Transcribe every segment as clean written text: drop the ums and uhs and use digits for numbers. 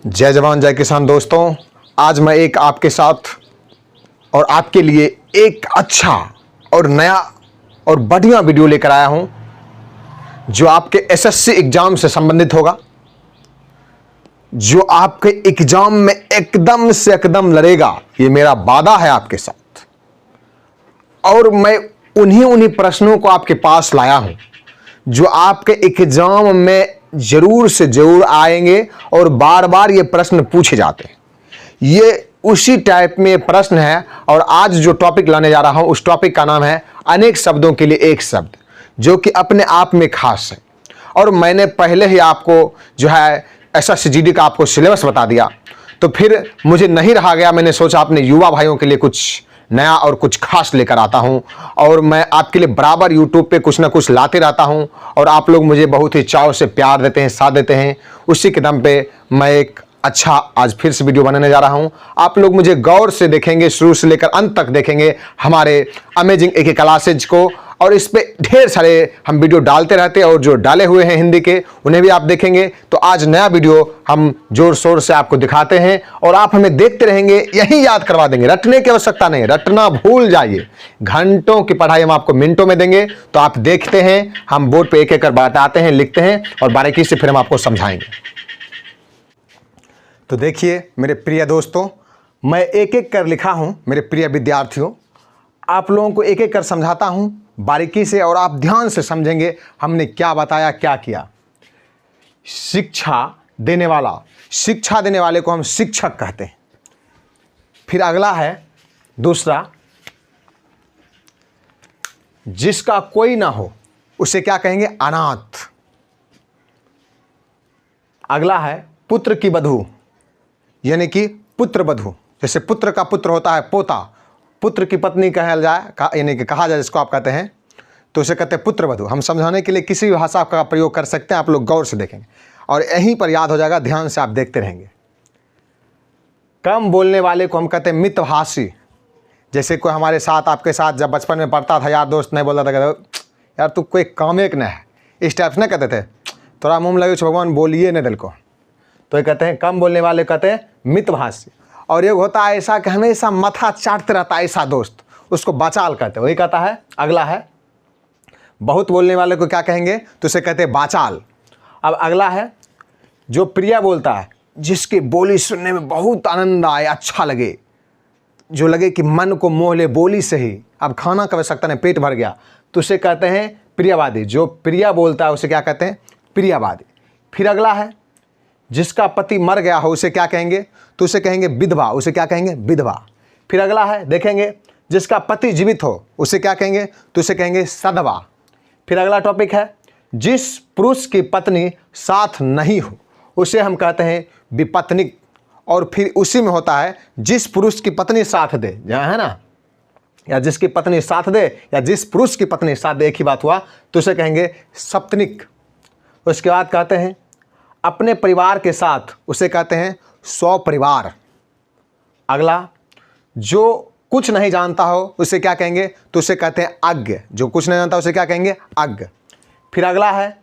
जय जवान जय किसान दोस्तों, आज मैं एक आपके साथ और आपके लिए एक अच्छा और नया और बढ़िया वीडियो लेकर आया हूं जो आपके एसएससी एग्जाम से संबंधित होगा, जो आपके एग्जाम में एकदम से एकदम लड़ेगा। ये मेरा वादा है आपके साथ। और मैं उन्हीं प्रश्नों को आपके पास लाया हूं जो आपके एग्जाम में जरूर से जरूर आएंगे और बार बार ये प्रश्न पूछे जाते हैं। ये उसी टाइप में प्रश्न है। और आज जो टॉपिक लाने जा रहा हूं उस टॉपिक का नाम है अनेक शब्दों के लिए एक शब्द, जो कि अपने आप में खास है। और मैंने पहले ही आपको जो है एसएससी का आपको सिलेबस बता दिया, तो फिर मुझे नहीं रहा गया। मैंने सोचा अपने युवा भाइयों के लिए कुछ नया और कुछ खास लेकर आता हूं। और मैं आपके लिए बराबर यूट्यूब पे कुछ ना कुछ लाते रहता हूं और आप लोग मुझे बहुत ही चाव से प्यार देते हैं, साथ देते हैं। उसी के दम पे मैं एक अच्छा आज फिर से वीडियो बनाने जा रहा हूं। आप लोग मुझे गौर से देखेंगे, शुरू से लेकर अंत तक देखेंगे हमारे अमेजिंग एके क्लासेज को। और इस पे ढेर सारे हम वीडियो डालते रहते हैं और जो डाले हुए हैं हिंदी के उन्हें भी आप देखेंगे। तो आज नया वीडियो हम जोर शोर से आपको दिखाते हैं और आप हमें देखते रहेंगे, यही याद करवा देंगे। रटने की आवश्यकता नहीं, रटना भूल जाइए। घंटों की पढ़ाई हम आपको मिनटों में देंगे। तो आप देखते हैं, हम बोर्ड पे एक एक कर बताते हैं, लिखते हैं और बारीकी से फिर हम आपको समझाएंगे। तो देखिए मेरे प्रिय दोस्तों, मैं एक एक कर लिखा हूं। मेरे प्रिय विद्यार्थियों, आप लोगों को एक एक कर समझाता हूं बारीकी से और आप ध्यान से समझेंगे हमने क्या बताया, क्या किया। शिक्षा देने वाला, शिक्षा देने वाले को हम शिक्षक कहते हैं। फिर अगला है दूसरा, जिसका कोई ना हो उसे क्या कहेंगे, अनाथ। अगला है पुत्र की बधू, यानी कि पुत्र बधू। जैसे पुत्र का पुत्र होता है पोता, पुत्र की पत्नी कहा जाए, यानी कि कहा जाए जिसको आप कहते हैं, तो उसे कहते हैं पुत्र वधू। हम समझाने के लिए किसी भी भाषा का प्रयोग कर सकते हैं। आप लोग गौर से देखेंगे और यहीं पर याद हो जाएगा, ध्यान से आप देखते रहेंगे। कम बोलने वाले को हम कहते हैं मितभाषी। जैसे कोई हमारे साथ, आपके साथ जब बचपन में पढ़ता था, यार दोस्त नहीं बोलता था, कहते यार तू कोई काम एक न है, इस टाइप से ना कहते थे, थोड़ा मुँह लगे भगवान बोलिए न दिल को। तो ये कहते हैं कम बोलने वाले कहते हैं मितभाषी। और एक होता है ऐसा कि हमेशा माथा चाटते रहता है ऐसा दोस्त, उसको बाचाल कहते हैं, वही कहता है। अगला है बहुत बोलने वाले को क्या कहेंगे, तो उसे कहते हैं बाचाल। अब अगला है जो प्रिय बोलता है, जिसकी बोली सुनने में बहुत आनंद आए, अच्छा लगे, जो लगे कि मन को मोह ले बोली से ही, अब खाना का आवश्यकता नहीं, पेट भर गया, तो उसे कहते हैं प्रियवादी। जो प्रिय बोलता है उसे क्या कहते हैं, प्रियवादी। फिर अगला है जिसका पति मर गया हो उसे क्या कहेंगे, तो उसे कहेंगे विधवा, उसे क्या कहेंगे, विधवा। फिर अगला है देखेंगे जिसका पति जीवित हो उसे क्या कहेंगे, तो उसे कहेंगे सधवा। फिर अगला टॉपिक है जिस पुरुष की पत्नी साथ नहीं हो उसे हम कहते हैं विपत्निक। और फिर उसी में होता है जिस पुरुष की पत्नी साथ दे, जहाँ है ना, या जिसकी पत्नी साथ दे या जिस पुरुष की पत्नी साथ दे, एक ही बात हुआ, तो उसे कहेंगे सप्तनिक। उसके बाद कहते हैं अपने परिवार के साथ, उसे कहते हैं स्वपरिवार। अगला जो कुछ नहीं जानता हो उसे क्या कहेंगे, तो उसे कहते हैं अज्ञ। जो कुछ नहीं जानता उसे क्या कहेंगे, अज्ञ। फिर अगला है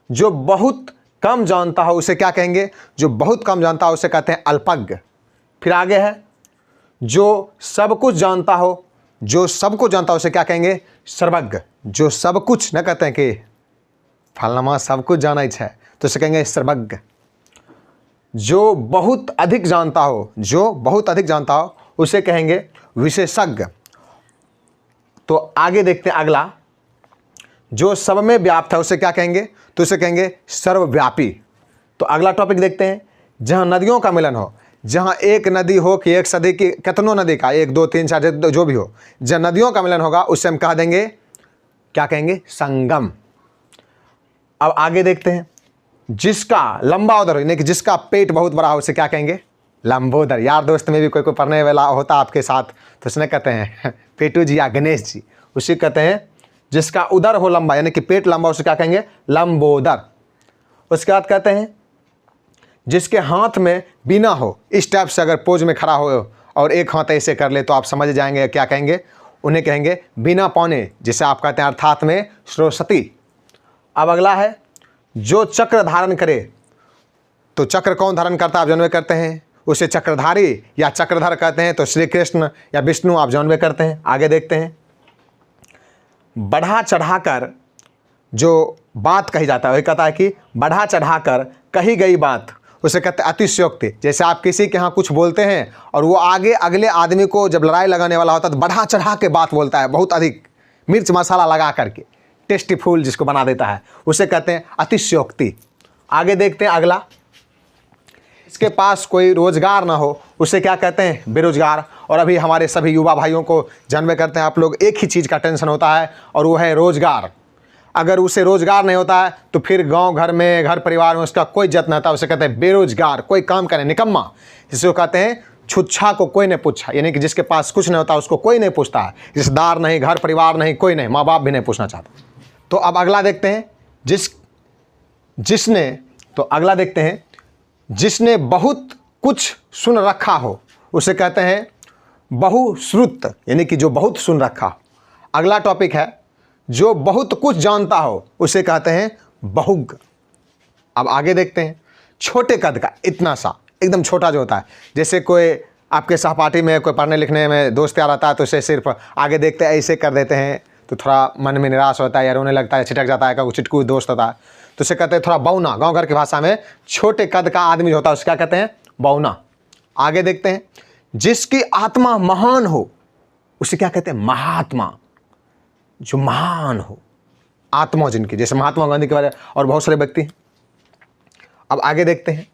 जो बहुत कम जानता हो उसे क्या कहेंगे, जो बहुत कम जानता हो उसे कहते हैं अल्पज्ञ। फिर आगे है जो सब कुछ जानता हो, जो सब कुछ जानता हो उसे क्या कहेंगे, सर्वज्ञ। जो सब कुछ न कहते हैं कि फलनमा सब कुछ जाना ही है, तो उसे कहेंगे सर्वज्ञ। जो बहुत अधिक जानता हो, जो बहुत अधिक जानता हो उसे कहेंगे विशेषज्ञ। तो आगे देखते हैं अगला, जो सब में व्याप्त है उसे क्या कहेंगे, तो उसे कहेंगे सर्वव्यापी। तो अगला टॉपिक देखते हैं, जहां नदियों का मिलन हो, जहां एक नदी हो कि एक सदी की, कितनों नदी का, 1 2 3 4 जो भी हो, जहां नदियों का मिलन होगा उसे हम कह देंगे, क्या कहेंगे, संगम। अब आगे देखते हैं जिसका लंबा उदर, यानी कि जिसका पेट बहुत बड़ा हो उसे क्या कहेंगे, लंबोदर। यार दोस्त में भी कोई पढ़ने वाला होता आपके साथ, तो उसने कहते हैं पेटू जी या गणेश जी, उसे कहते हैं जिसका उदर हो लंबा, यानी कि पेट लंबा, उसे क्या कहेंगे, लंबोदर। उसके बाद कहते हैं जिसके हाथ में बीना हो, इस टाइप से अगर पोज में खड़ा हो और एक हाथ ऐसे कर ले तो आप समझ जाएंगे क्या कहेंगे, उन्हें कहेंगे बीना पौने, जिसे आप कहते हैं अर्थात में सरस्वती। अब अगला है जो चक्र धारण करे, तो चक्र कौन धारण करता है आप जानवे करते हैं, उसे चक्रधारी या चक्रधर कहते हैं। तो श्री कृष्ण या विष्णु आप जानवे करते हैं। आगे देखते हैं, बढ़ा चढ़ाकर जो बात कही जाता है वही कहता है कि बढ़ा चढ़ाकर कही गई बात, उसे कहते हैं अतिशयोक्ति। जैसे आप किसी के यहाँ कुछ बोलते हैं और वो आगे अगले आदमी को जब लड़ाई लगाने वाला होता है तो बढ़ा चढ़ा के बात बोलता है, बहुत अधिक मिर्च मसाला लगा करके, टेस्टीफुल जिसको बना देता है, उसे कहते हैं अतिशयोक्ति। आगे देखते हैं अगला, इसके पास कोई रोजगार ना हो उसे क्या कहते हैं, बेरोजगार। और अभी हमारे सभी युवा भाइयों को जानवे करते हैं आप लोग, एक ही चीज़ का टेंशन होता है और वो है रोजगार। अगर उसे रोजगार नहीं होता है तो फिर गांव घर में, घर परिवार में उसका कोई इज्जत नहीं होता, उसे कहते हैं बेरोजगार, कोई काम करे, निकम्मा। जिसको कहते हैं छुच्छा को कोई नहीं पूछा, यानी कि जिसके पास कुछ नहीं होता उसको कोई नहीं पूछता है, रिश्तेदार नहीं, घर परिवार नहीं, कोई नहीं, माँ बाप भी नहीं पूछना चाहता। तो अब अगला देखते हैं, जिसने बहुत कुछ सुन रखा हो उसे कहते हैं बहुश्रुत, यानी कि जो बहुत सुन रखा हो। अगला टॉपिक है, जो बहुत कुछ जानता हो उसे कहते हैं बहुज्ञ। अब आगे देखते हैं, छोटे कद का, इतना सा, एकदम छोटा जो होता है, जैसे कोई आपके सहपाठी में कोई पढ़ने लिखने में दोस्त यार आता है तो उसे सिर्फ आगे देखते हैं ऐसे कर देते हैं तो थोड़ा मन में निराश होता है या रोने लगता है, छिटक जाता है, का चिटकू दोस्त होता है तो उसे कहते हैं थोड़ा बौना। गाँव घर की भाषा में छोटे कद का आदमी जो होता है उसे क्या कहते हैं, बौना। आगे देखते हैं, जिसकी आत्मा महान हो उसे क्या कहते हैं, महात्मा। जो महान हो, आत्मा जिनकी, जैसे महात्मा गांधी के बारे और बहुत सारे व्यक्ति हैं। अब आगे देखते हैं,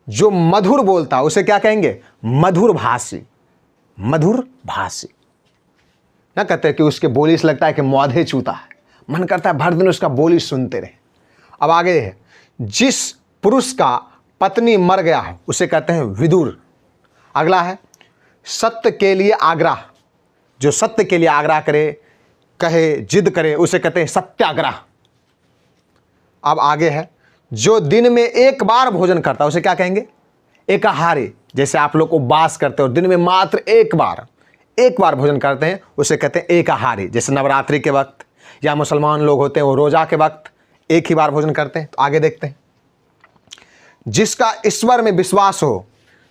जो मधुर बोलता है उसे क्या कहेंगे, मधुर भाषी। मधुर भाषी ना कहते हैं कि उसके बोली से लगता है कि मौधे चूता है, मन करता है भर दिन उसका बोली सुनते रहे। अब आगे है, जिस पुरुष का पत्नी मर गया हो उसे कहते हैं विदुर। अगला है, सत्य के लिए आग्रह। जो सत्य के लिए आग्रह करे, कहे, जिद करे उसे कहते हैं सत्याग्रह। अब आगे है, जो दिन में एक बार भोजन करता है उसे क्या कहेंगे, एकाहारी। जैसे आप लोग उपवास करते हो, दिन में मात्र एक बार भोजन करते हैं उसे कहते हैं एकाहारी। जैसे नवरात्रि के वक्त या मुसलमान लोग होते हैं वो रोजा के वक्त एक ही बार भोजन करते हैं। तो आगे देखते हैं, जिसका ईश्वर में विश्वास हो,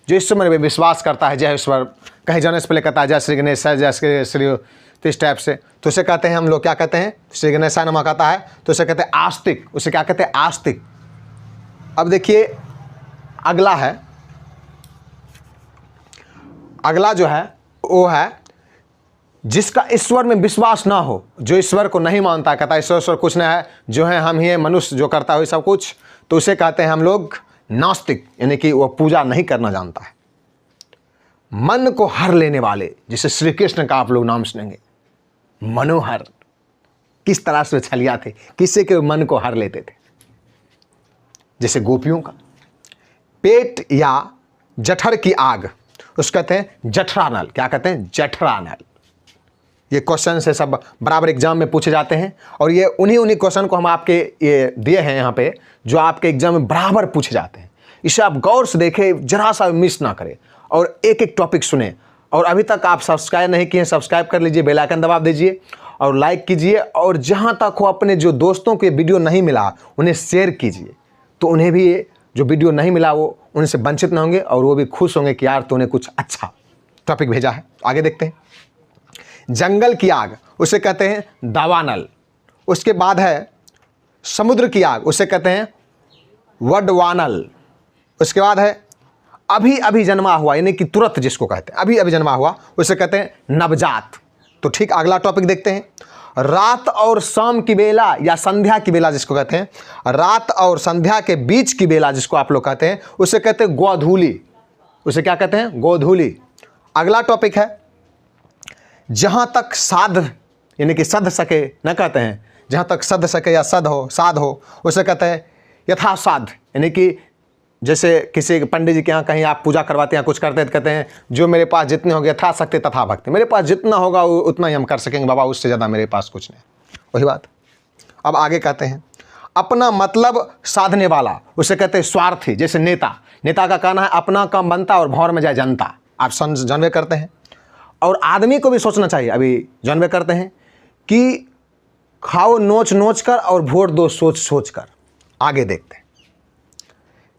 जो ईश्वर में विश्वास करता है, जय ईश्वर, कहीं जाने से पहले कहता है जय श्री गणेश, जय श्री, तो इस टाइप से, तो उसे कहते हैं हम लोग क्या कहते हैं, श्री गणेश नाम कहता है तो उसे कहते हैं आस्तिक। उसे क्या कहते हैं, आस्तिक। अब देखिए अगला है, अगला जो है वो है, जिसका ईश्वर में विश्वास ना हो, जो ईश्वर को नहीं मानता, कहता है ईश्वर कुछ नहीं है, जो है हम ही है, मनुष्य जो करता है सब कुछ, तो उसे कहते हैं हम लोग नास्तिक, यानी कि वो पूजा नहीं करना जानता है। मन को हर लेने वाले, जैसे श्री कृष्ण का आप लोग नाम सुनेंगे, मनोहर, किस तरह से छलिया थे, किसी के मन को हर लेते थे, जैसे गोपियों का। पेट या जठर की आग उसको कहते हैं जठरानल। क्या कहते हैं, जठरानल। ये क्वेश्चन से सब बराबर एग्जाम में पूछे जाते हैं और ये उन्हीं क्वेश्चन को हम आपके ये दिए हैं यहाँ पे, जो आपके एग्जाम में बराबर पूछे जाते हैं। इसे आप गौर से देखें, जरा सा मिस ना करें और एक एक टॉपिक सुने। और अभी तक आप सब्सक्राइब नहीं किए, सब्सक्राइब कर लीजिए, बेल आइकन दबा दीजिए और लाइक कीजिए। और जहाँ तक हो अपने जो दोस्तों को ये वीडियो नहीं मिला उन्हें शेयर कीजिए, तो उन्हें भी ये जो वीडियो नहीं मिला वो उनसे वंचित ना होंगे और वो भी खुश होंगे कि यार तूने कुछ अच्छा टॉपिक भेजा है। आगे देखते हैं, जंगल की आग उसे कहते हैं दावानल। उसके बाद है समुद्र की आग, उसे कहते हैं वडवानल। उसके बाद है अभी अभी जन्मा हुआ, यानी कि तुरंत जिसको कहते हैं अभी अभी जन्मा हुआ, उसे कहते हैं नवजात। तो ठीक अगला टॉपिक देखते हैं, रात और शाम की बेला या संध्या की बेला जिसको कहते हैं, रात और संध्या के बीच की बेला जिसको आप लोग कहते हैं उसे कहते हैं गोधूली। उसे क्या कहते हैं, गोधूली। अगला टॉपिक है, जहाँ तक साध, यानी कि सध सके न कहते हैं, जहाँ तक सध सके या साध हो उसे कहते हैं यथासाध। यानी कि जैसे किसी पंडित जी के यहाँ कहीं आप पूजा करवाते हैं, कुछ करते हैं तो कहते हैं जो मेरे पास जितने होंगे यथाशक्ति तथा भक्ति, मेरे पास जितना होगा उतना ही हम कर सकेंगे बाबा, उससे ज़्यादा मेरे पास कुछ नहीं। वही बात। अब आगे कहते हैं, अपना मतलब साधने वाला उसे कहते हैं स्वार्थी। जैसे नेता का कहना है अपना काम बनता और भौर में जाए जनता। आप जानवे करते हैं। और आदमी को भी सोचना चाहिए, अभी जानवे करते हैं कि खाओ नोच नोच कर और वोट दो सोच सोच कर। आगे देखते हैं,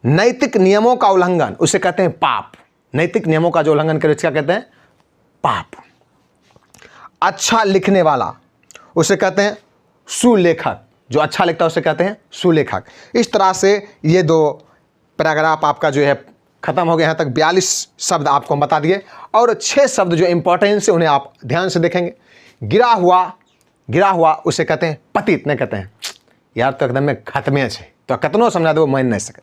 नैतिक नियमों का उल्लंघन उसे कहते हैं पाप। नैतिक नियमों का जो उल्लंघन करे उसका कहते हैं पाप। अच्छा लिखने वाला उसे कहते हैं सुलेखक। जो अच्छा लिखता है उसे कहते हैं सुलेखक। इस तरह से ये 2 पैराग्राफ आपका जो है खत्म हो गया। यहाँ तक 42 शब्द आपको हम बता दिए और 6 शब्द जो इंपॉर्टेंस है उन्हें आप ध्यान से देखेंगे। गिरा हुआ उसे कहते हैं पतित। नहीं कहते हैं यार तो एकदम में खत्मे है तो कतनो समझा दो मान नहीं सके।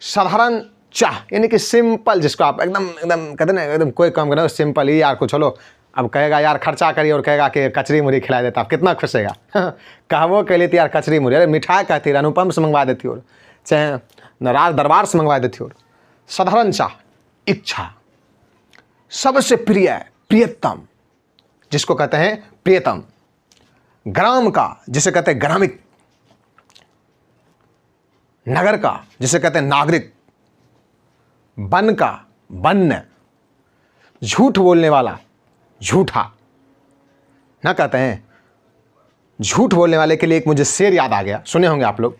साधारण चाह यानी कि सिंपल, जिसको आप एकदम कहते ना एकदम कोई काम करना सिंपल ही यार कुछ चलो। अब कहेगा यार खर्चा करिए और कहेगा कि कचरी मुड़ी खिला देता, आप कितना खुश होगा। कहवो कह लेती यार कचरी मुड़ी, अरे मिठाई कहती अनुपम से मंगवा देती और चाहे राज दरबार से मंगवा देती। और साधारण चाह इच्छा, सबसे प्रियतम जिसको कहते हैं प्रियतम। ग्राम का जिसे कहते हैं ग्रामिक, नगर का जिसे कहते हैं नागरिक, वन का वन्य, झूठ बोलने वाला झूठा। ना कहते हैं झूठ बोलने वाले के लिए एक मुझे शेर याद आ गया, सुने होंगे आप लोग।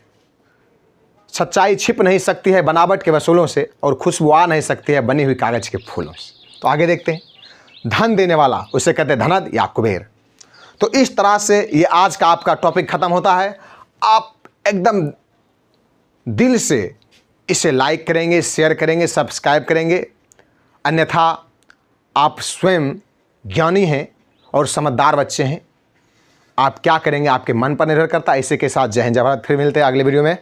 सच्चाई छिप नहीं सकती है बनावट के वसूलों से और खुशबू आ नहीं सकती है बनी हुई कागज के फूलों से। तो आगे देखते हैं। धन देने वाला उसे कहते हैं धनद या कुबेर। तो इस तरह से ये आज का आपका टॉपिक खत्म होता है। आप एकदम दिल से इसे लाइक करेंगे, शेयर करेंगे, सब्सक्राइब करेंगे, अन्यथा आप स्वयं ज्ञानी हैं और समझदार बच्चे हैं। आप क्या करेंगे आपके मन पर निर्भर करता है। इसी के साथ जय हिंद जय भारत। फिर मिलते हैं अगले वीडियो में।